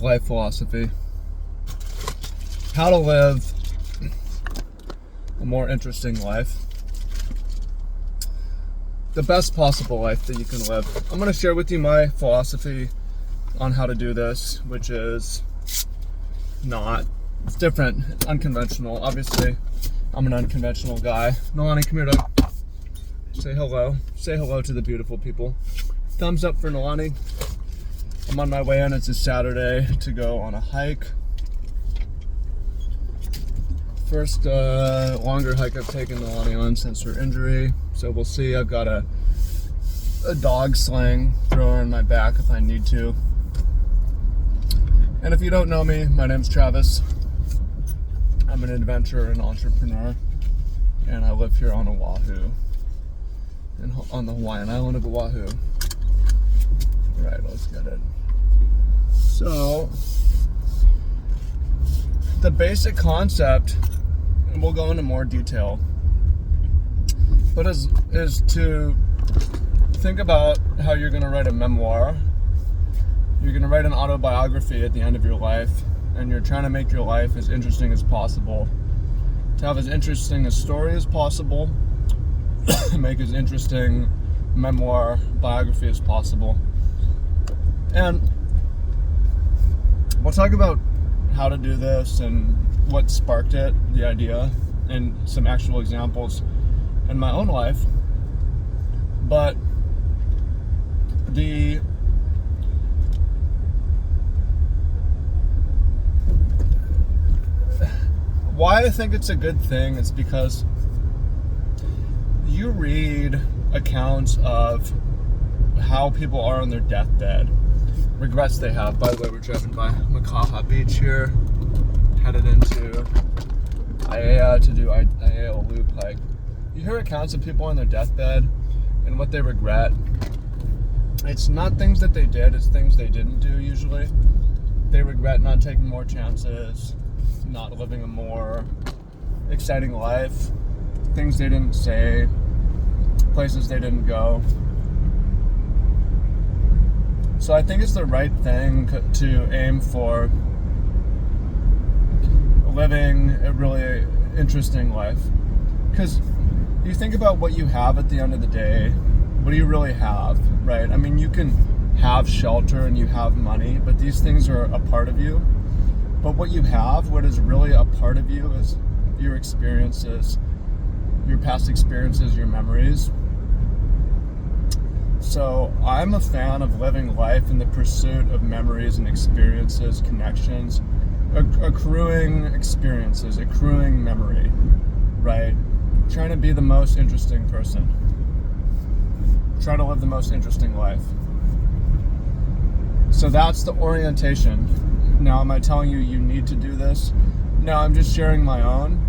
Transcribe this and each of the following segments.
life philosophy. How to live a more interesting life. The best possible life that you can live. I'm going to share with you my philosophy on how to do this, which is it's different. It's unconventional. Obviously, I'm an unconventional guy. Nalani, come here, dog. Say hello. Say hello to the beautiful people. Thumbs up for Nalani. I'm on my way in. It's a Saturday to go on a hike. First longer hike I've taken Nalani on since her injury. So we'll see. I've got a dog sling thrower in my back if I need to. And if you don't know me, my name's Travis. I'm an adventurer and entrepreneur. And I live here on Oahu. On the Hawaiian island of Oahu. Right, let's get it. So, the basic concept, and we'll go into more detail, but is to think about how you're going to write a memoir. You're going to write an autobiography at the end of your life, and you're trying to make your life as interesting as possible. To have as interesting a story as possible, make as interesting memoir, biography as possible. And we'll talk about how to do this and what sparked it, the idea, and some actual examples in my own life. But why I think it's a good thing is because you read accounts of how people are on their deathbed, regrets they have. By the way, we're driving by Makaha Beach here, headed into Aiea to do Aiea Loop hike. You hear accounts of people on their deathbed and what they regret. It's not things that they did, it's things they didn't do usually. They regret not taking more chances, not living a more exciting life, things they didn't say, places they didn't go. So I think it's the right thing to aim for living a really interesting life. Because you think about what you have at the end of the day. What do you really have, right? I mean, you can have shelter and you have money, but these things are a part of you. But what you have, what is really a part of you, is your experiences, your past experiences, your memories. So I'm a fan of living life in the pursuit of memories and experiences, connections, accruing experiences, accruing memory, right? Trying to be the most interesting person. Try to live the most interesting life. So that's the orientation. Now, am I telling you you need to do this? No, I'm just sharing my own,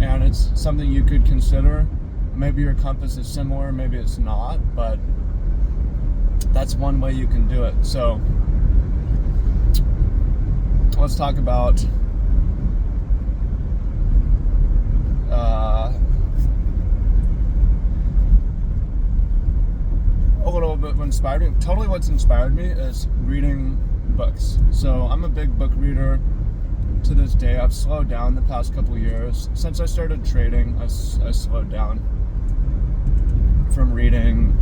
and it's something you could consider. Maybe your compass is similar, maybe it's not, but that's one way you can do it. So let's talk about a little bit what inspired me. Totally what's inspired me is reading books. So I'm a big book reader to this day. I've slowed down the past couple years. Since I started trading, I slowed down from reading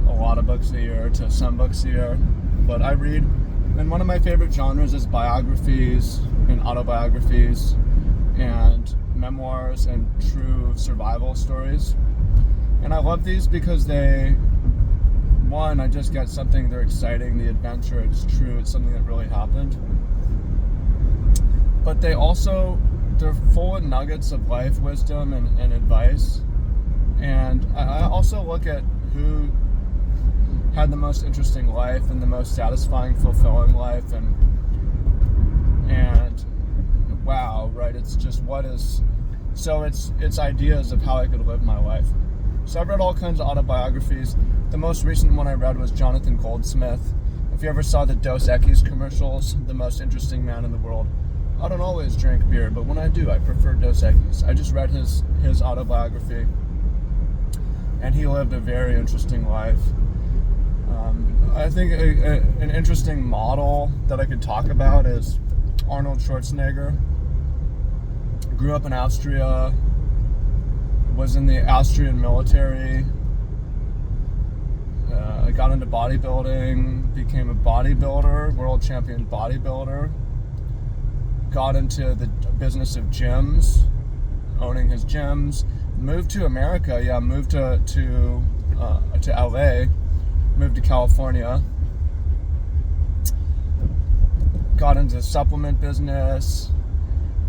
a lot of books a year to some books a year. But I read, and one of my favorite genres is biographies and autobiographies and memoirs and true survival stories. And I love these because I just get something, they're exciting, the adventure, it's true, it's something that really happened. But they're full of nuggets of life wisdom and advice. And I also look at who had the most interesting life and the most satisfying, fulfilling life, and wow, right? It's just it's ideas of how I could live my life. So I've read all kinds of autobiographies. The most recent one I read was Jonathan Goldsmith. If you ever saw the Dos Equis commercials, the most interesting man in the world. I don't always drink beer, but when I do, I prefer Dos Equis. I just read his autobiography, and he lived a very interesting life. I think an interesting model that I could talk about is Arnold Schwarzenegger. Grew up in Austria, was in the Austrian military, got into bodybuilding, became a bodybuilder, world champion bodybuilder, got into the business of gyms, owning his gyms, moved to America, moved to LA, moved to California, got into the supplement business,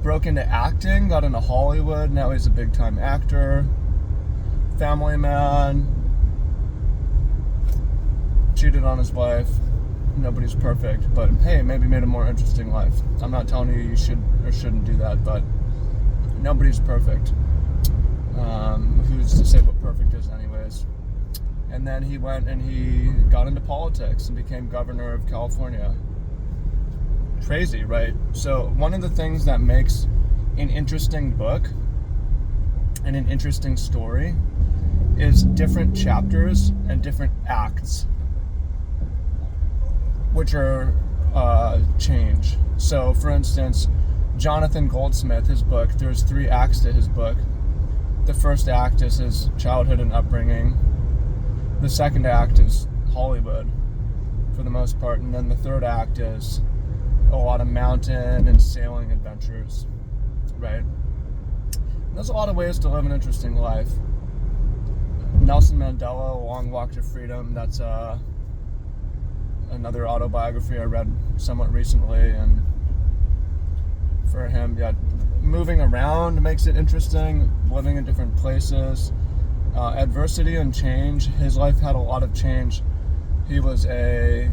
broke into acting, got into Hollywood, now he's a big time actor, family man, cheated on his wife. Nobody's perfect, but hey, maybe made a more interesting life. I'm not telling you should or shouldn't do that, but nobody's perfect. Who's to say what perfect is anyways? And then he went and he got into politics and became governor of California. Crazy, right? So one of the things that makes an interesting book and an interesting story is different chapters and different acts, which are change. So for instance, Jonathan Goldsmith, his book, there's 3 acts to his book. The first act is his childhood and upbringing. The second act is Hollywood, for the most part. And then the third act is a lot of mountain and sailing adventures, right? And there's a lot of ways to live an interesting life. Nelson Mandela, A Long Walk to Freedom, that's another autobiography I read somewhat recently, and for him, moving around makes it interesting, living in different places, adversity and change. His life had a lot of change. He was a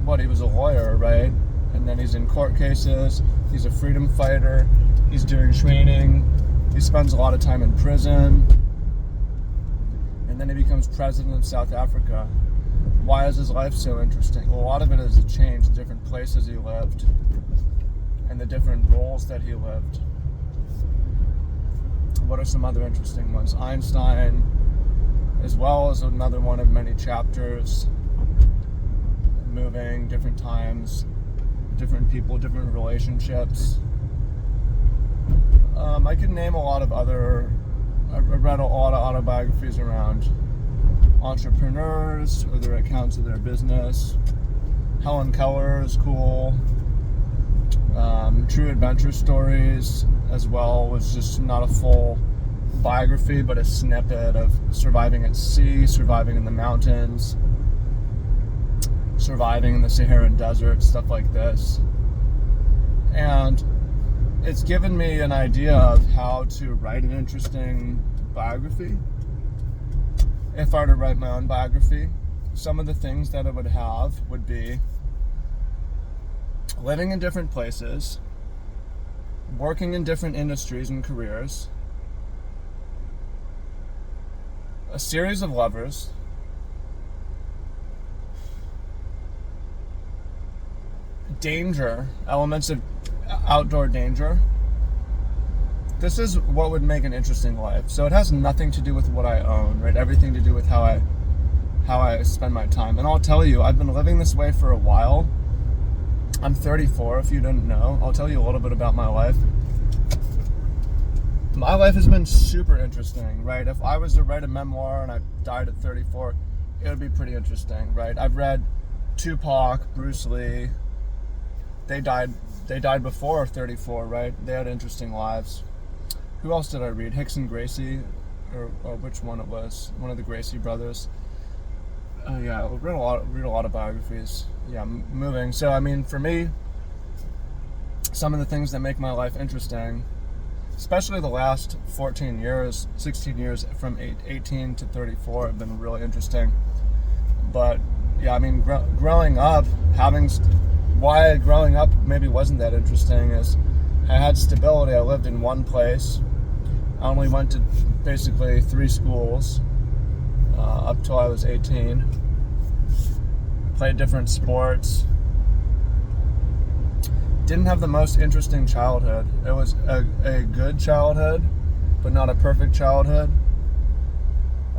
lawyer, right? And then he's in court cases, he's a freedom fighter, he's doing training, he spends a lot of time in prison, and then he becomes president of South Africa. Why is his life so interesting? Well, a lot of it is the change, the different places he lived, and the different roles that he lived. What are some other interesting ones? Einstein, as well as another one of many chapters, moving, different times, different people, different relationships. I could name a lot of other, I've read a lot of autobiographies around entrepreneurs or their accounts of their business. Helen Keller is cool. True Adventure Stories as well was just not a full biography, but a snippet of surviving at sea, surviving in the mountains, surviving in the Saharan desert, stuff like this. And it's given me an idea of how to write an interesting biography. If I were to write my own biography, some of the things that it would have would be living in different places, working in different industries and careers, a series of lovers, danger, elements of outdoor danger. This is what would make an interesting life. So it has nothing to do with what I own, right? Everything to do with how I spend my time. And I'll tell you, I've been living this way for a while. I'm 34, if you didn't know. I'll tell you a little bit about my life. My life has been super interesting, right? If I was to write a memoir and I died at 34, it would be pretty interesting, right? I've read Tupac, Bruce Lee. They died before 34, right? They had interesting lives. Who else did I read? Hickson Gracie, or which one it was? One of the Gracie brothers. Yeah, I read a lot of biographies. Yeah, moving. So I mean, for me, some of the things that make my life interesting, especially the last 14 years, 16 years, from 18 to 34, have been really interesting. But yeah, I mean, growing up, why growing up maybe wasn't that interesting is I had stability. I lived in one place. I only went to basically 3 schools up till I was 18. Played different sports. Didn't have the most interesting childhood. It was a good childhood, but not a perfect childhood.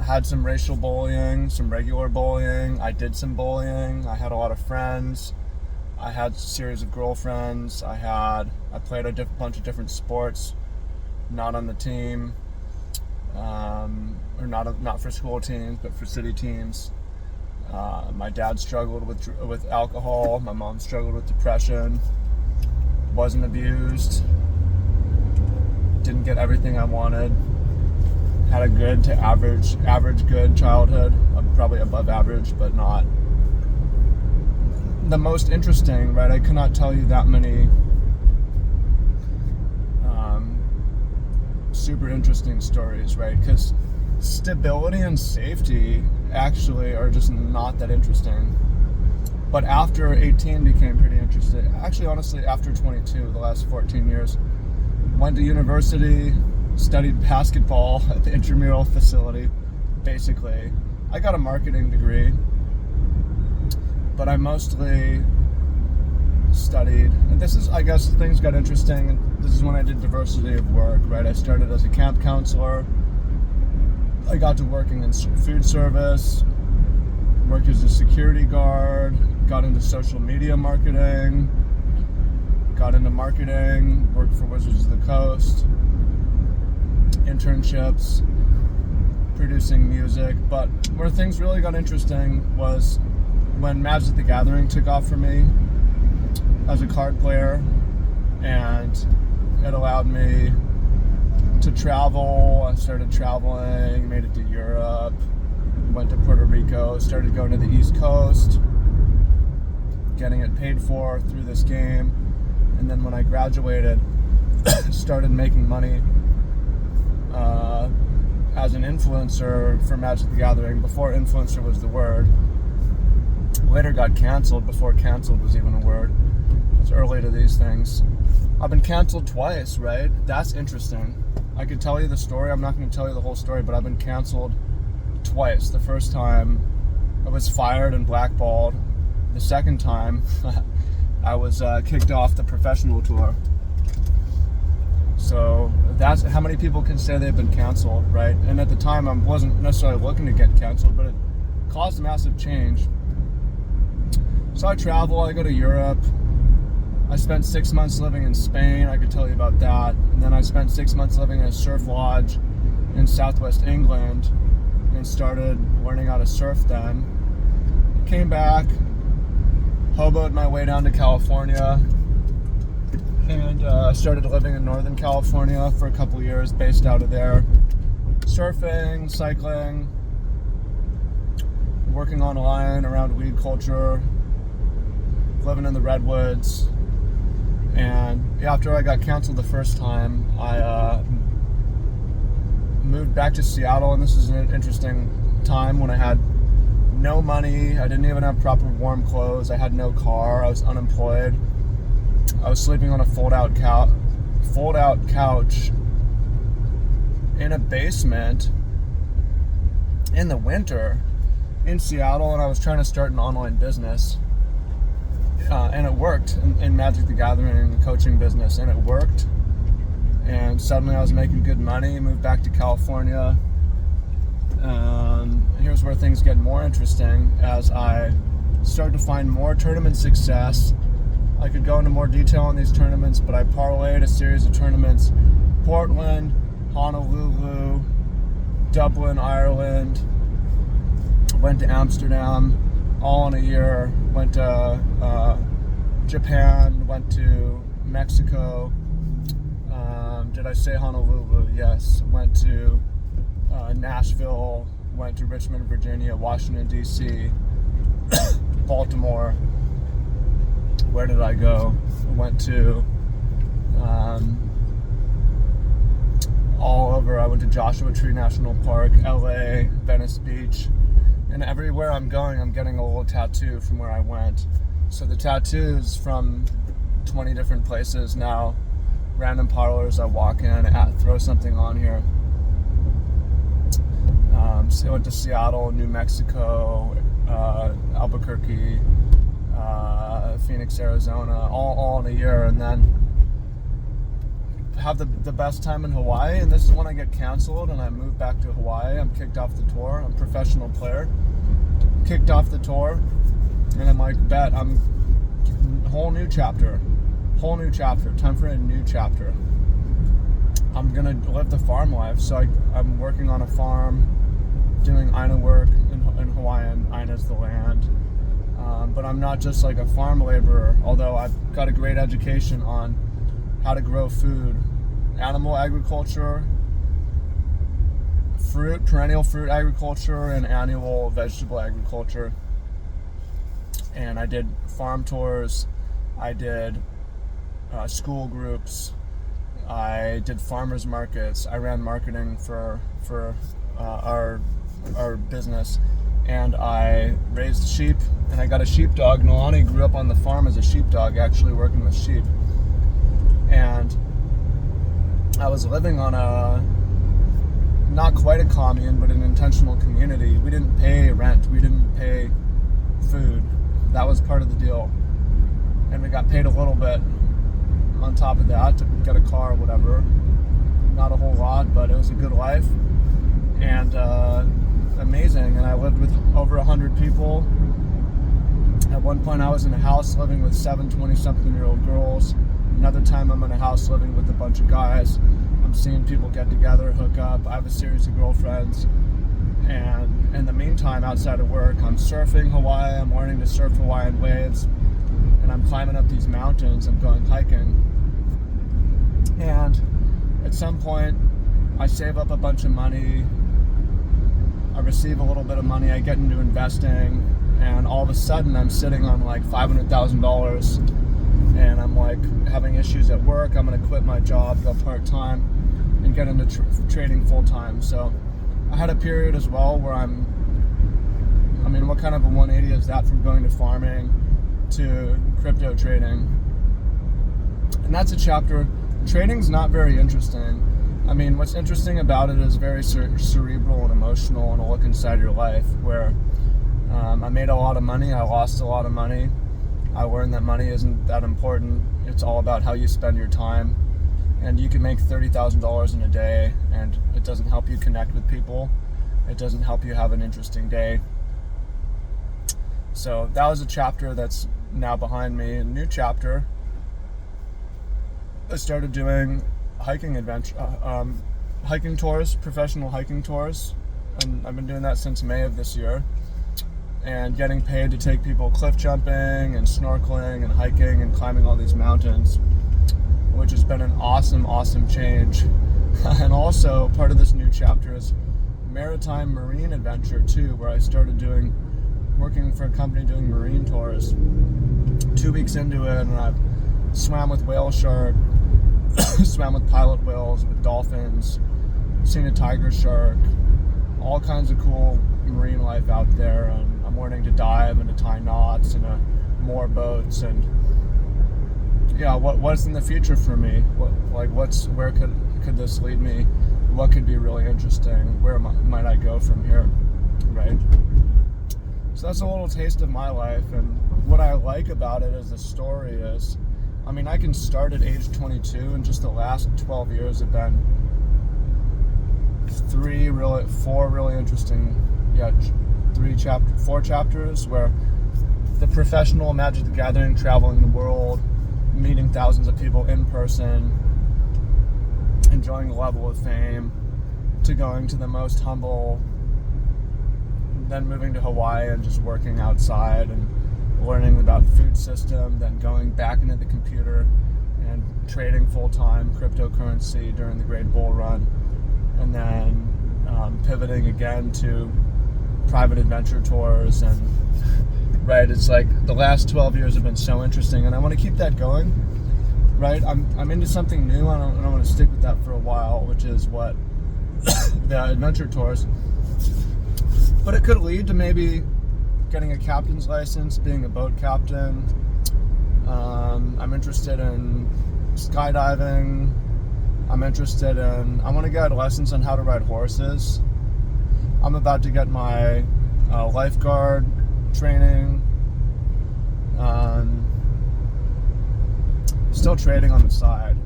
I had some racial bullying, some regular bullying. I did some bullying. I had a lot of friends. I had a series of girlfriends. I played a bunch of different sports, not on the team, or not for school teams, but for city teams. My dad struggled with alcohol. My mom struggled with depression. Wasn't abused. Didn't get everything I wanted. Had a good to average good childhood. Probably above average, but not the most interesting, right? I could not tell you that many super interesting stories, right? Because stability and safety actually are just not that interesting. But after 18 became pretty interesting. Actually, honestly, after 22, the last 14 years, went to university, studied basketball at the intramural facility, basically. I got a marketing degree, but I mostly studied, and this is, I guess, things got interesting, and this is when I did diversity of work, right? I started as a camp counselor. I got to working in food service, worked as a security guard, got into social media marketing, worked for Wizards of the Coast, internships, producing music. But where things really got interesting was when Magic the Gathering took off for me as a card player, and it allowed me to travel. I started traveling, made it to Europe, went to Puerto Rico, started going to the East Coast, getting it paid for through this game. And then when I graduated, started making money as an influencer for Magic the Gathering, before influencer was the word. Later got canceled before canceled was even a word. I was early to these things. I've been canceled twice, right? That's interesting. I could tell you the story. I'm not going to tell you the whole story, but I've been canceled twice. The first time I was fired and blackballed. The second time I was kicked off the professional tour. So that's how many people can say they've been canceled, right? And at the time I wasn't necessarily looking to get canceled, but it caused a massive change. So I travel, I go to Europe. I spent 6 months living in Spain. I could tell you about that. And then I spent 6 months living in a surf lodge in southwest England and started learning how to surf then. Came back, hoboed my way down to California, and started living in Northern California for a couple years, based out of there. Surfing, cycling, working online around weed culture, living in the redwoods. And after I got canceled the first time, I moved back to Seattle, and this is an interesting time when I had no money. I didn't even have proper warm clothes. I had no car. I was unemployed. I was sleeping on a fold-out couch in a basement in the winter in Seattle, and I was trying to start an online business. And it worked in Magic the Gathering coaching business, and it worked. And suddenly I was making good money, moved back to California. Here's where things get more interesting as I started to find more tournament success. I could go into more detail on these tournaments, but I parlayed a series of tournaments: Portland, Honolulu, Dublin, Ireland, went to Amsterdam, all in a year, went to Japan, went to Mexico, did I say Honolulu? Yes. Went to Nashville, went to Richmond, Virginia, Washington, D.C., Baltimore. Where did I go? Went to all over. I went to Joshua Tree National Park, LA, Venice Beach, and everywhere I'm going, I'm getting a little tattoo from where I went. So the tattoos from 20 different places now, random parlors I walk in, throw something on here. So I went to Seattle, New Mexico, Albuquerque, Phoenix, Arizona, all in a year. And then have the best time in Hawaii, and this is when I get canceled and I move back to Hawaii. I'm kicked off the tour. I'm a professional player. Kicked off the tour, and I'm like, bet, I'm whole new chapter. Time for a new chapter. I'm gonna live the farm life. So I'm working on a farm, doing Aina work in Hawaiian. Aina's the land. But I'm not just like a farm laborer, although I've got a great education on how to grow food, animal agriculture, perennial fruit agriculture, and annual vegetable agriculture. And I did farm tours, I did school groups, I did farmers markets, I ran marketing for our business, and I raised sheep, and I got a sheepdog. Nolani grew up on the farm as a sheepdog, actually working with sheep. And I was living on not quite a commune, but an intentional community. We didn't pay rent, we didn't pay food. That was part of the deal. And we got paid a little bit on top of that to get a car or whatever. Not a whole lot, but it was a good life. And amazing. And I lived with over 100 people. At one point I was in a house living with 7 20-something-year-old girls. Another time I'm in a house living with a bunch of guys. I'm seeing people get together, hook up. I have a series of girlfriends. And in the meantime, outside of work, I'm surfing Hawaii. I'm learning to surf Hawaiian waves. And I'm climbing up these mountains. I'm going hiking. And at some point, I save up a bunch of money. I receive a little bit of money. I get into investing. And all of a sudden, I'm sitting on like $500,000. And I'm like having issues at work. I'm going to quit my job, go part-time, and get into trading full-time. So I had a period as well where what kind of a 180 is that from going to farming to crypto trading? And that's a chapter. Trading's not very interesting. What's interesting about it is very cerebral and emotional, and a look inside your life where I made a lot of money, I lost a lot of money. I learned that money isn't that important. It's all about how you spend your time. And you can make $30,000 in a day, and it doesn't help you connect with people. It doesn't help you have an interesting day. So that was a chapter that's now behind me. A new chapter. I started doing hiking tours, professional hiking tours. And I've been doing that since May of this year. And getting paid to take people cliff jumping and snorkeling and hiking and climbing all these mountains, which has been an awesome change. And also part of this new chapter is maritime marine adventure too, where I started working for a company doing marine tours. 2 weeks into it, and I've swam with whale shark, swam with pilot whales, with dolphins, seen a tiger shark, all kinds of cool marine life out there. And I'm learning to dive and to tie knots and more boats. And yeah, what's in the future for me? Where could this lead me? What could be really interesting? Where might I go from here? Right? So that's a little taste of my life, and what I like about it as a story is, I can start at age 22, and just the last 12 years have been 4 really interesting, 4 chapters where the professional Magic the Gathering, traveling the world, meeting thousands of people in person, enjoying a level of fame, to going to the most humble, then moving to Hawaii and just working outside and learning about food system, then going back into the computer and trading full-time cryptocurrency during the Great Bull Run, and then pivoting again to private adventure tours. And right, it's like the last 12 years have been so interesting, and I want to keep that going. Right, I'm into something new, and I want to stick with that for a while, which is what the adventure tours. But it could lead to maybe getting a captain's license, being a boat captain. I'm interested in skydiving. I want to get lessons on how to ride horses. I'm about to get my lifeguard training. Still trading on the side.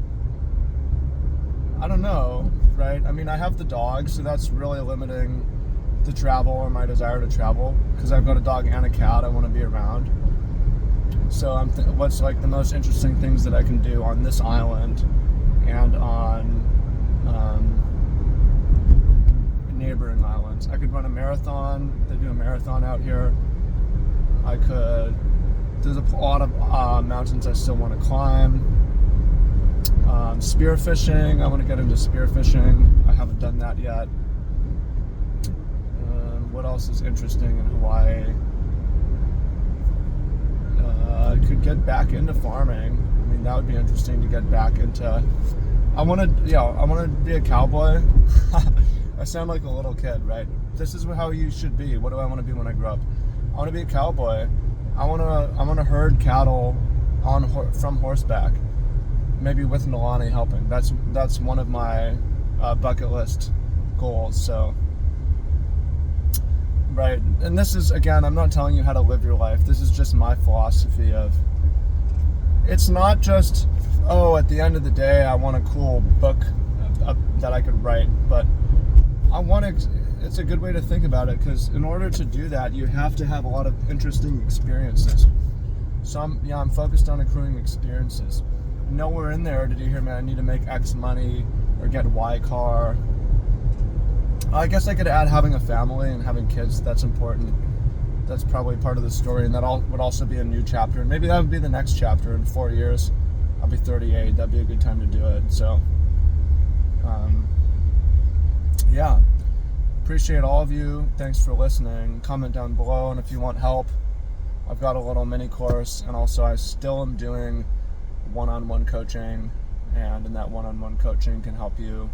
I don't know, right? I mean, I have the dog, so that's really limiting the travel or my desire to travel, because I've got a dog and a cat I want to be around. So what's like the most interesting things that I can do on this island and on neighboring islands? I could run a marathon. They do a marathon out here. I could. There's a lot of mountains I still want to climb. Spearfishing. I want to get into spearfishing. I haven't done that yet. What else is interesting in Hawaii? I could get back into farming. I mean, that would be interesting to get back into. I want to be a cowboy. I sound like a little kid, right? This is how you should be. What do I want to be when I grow up? I want to be a cowboy. I want to herd cattle from horseback, maybe with Nalani helping. That's one of my bucket list goals. So, right, and this is, again, I'm not telling you how to live your life. This is just my philosophy of. It's not just, at the end of the day, I want a cool book that I could write, but it's a good way to think about it, because in order to do that, you have to have a lot of interesting experiences. So I'm focused on accruing experiences. Nowhere in there did you hear me, I need to make X money or get Y car. I guess I could add having a family and having kids. That's important. That's probably part of the story, and that would also be a new chapter. And maybe that would be the next chapter in 4 years. I'll be 38. That'd be a good time to do it. So, yeah. Appreciate all of you. Thanks for listening. Comment down below, and if you want help, I've got a little mini course, and also I still am doing one-on-one coaching, and in that one-on-one coaching can help you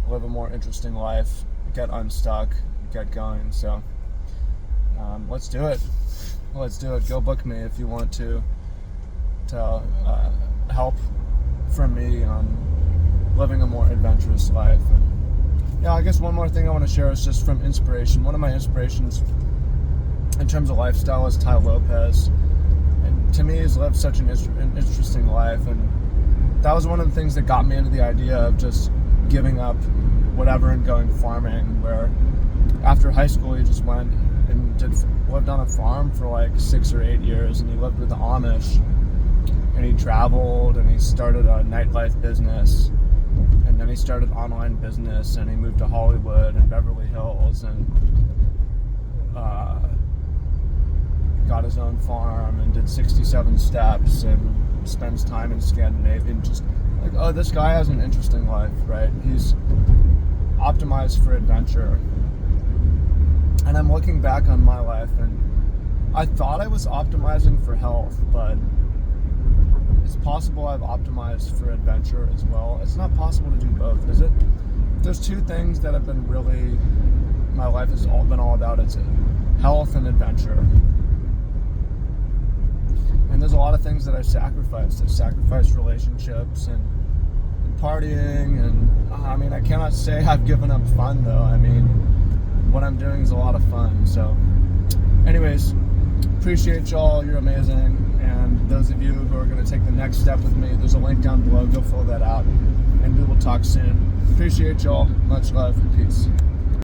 live a more interesting life, get unstuck, get going. So let's do it. Go book me if you want to help from me on living a more adventurous life. And yeah, I guess one more thing I want to share is just from inspiration. One of my inspirations in terms of lifestyle is Tai Lopez. And to me, he's lived such an interesting life. And that was one of the things that got me into the idea of just giving up whatever and going farming, where after high school he just went and lived on a farm for like 6 or 8 years, and he lived with the Amish, and he traveled, and he started a nightlife business. And then he started online business, and he moved to Hollywood and Beverly Hills, and got his own farm and did 67 steps and spends time in Scandinavia. And just like, this guy has an interesting life, right? He's optimized for adventure. And I'm looking back on my life, and I thought I was optimizing for health, but it's possible I've optimized for adventure as well. It's not possible to do both, is it? There's two things that have been really, my life has been all about. It's health and adventure. And there's a lot of things that I've sacrificed. I've sacrificed relationships and partying, and I mean, I cannot say I've given up fun, though. I mean, what I'm doing is a lot of fun. So anyways, appreciate y'all. You're amazing. And those of you who are going to take the next step with me, there's a link down below. Go fill that out, and we will talk soon. Appreciate y'all. Much love and peace.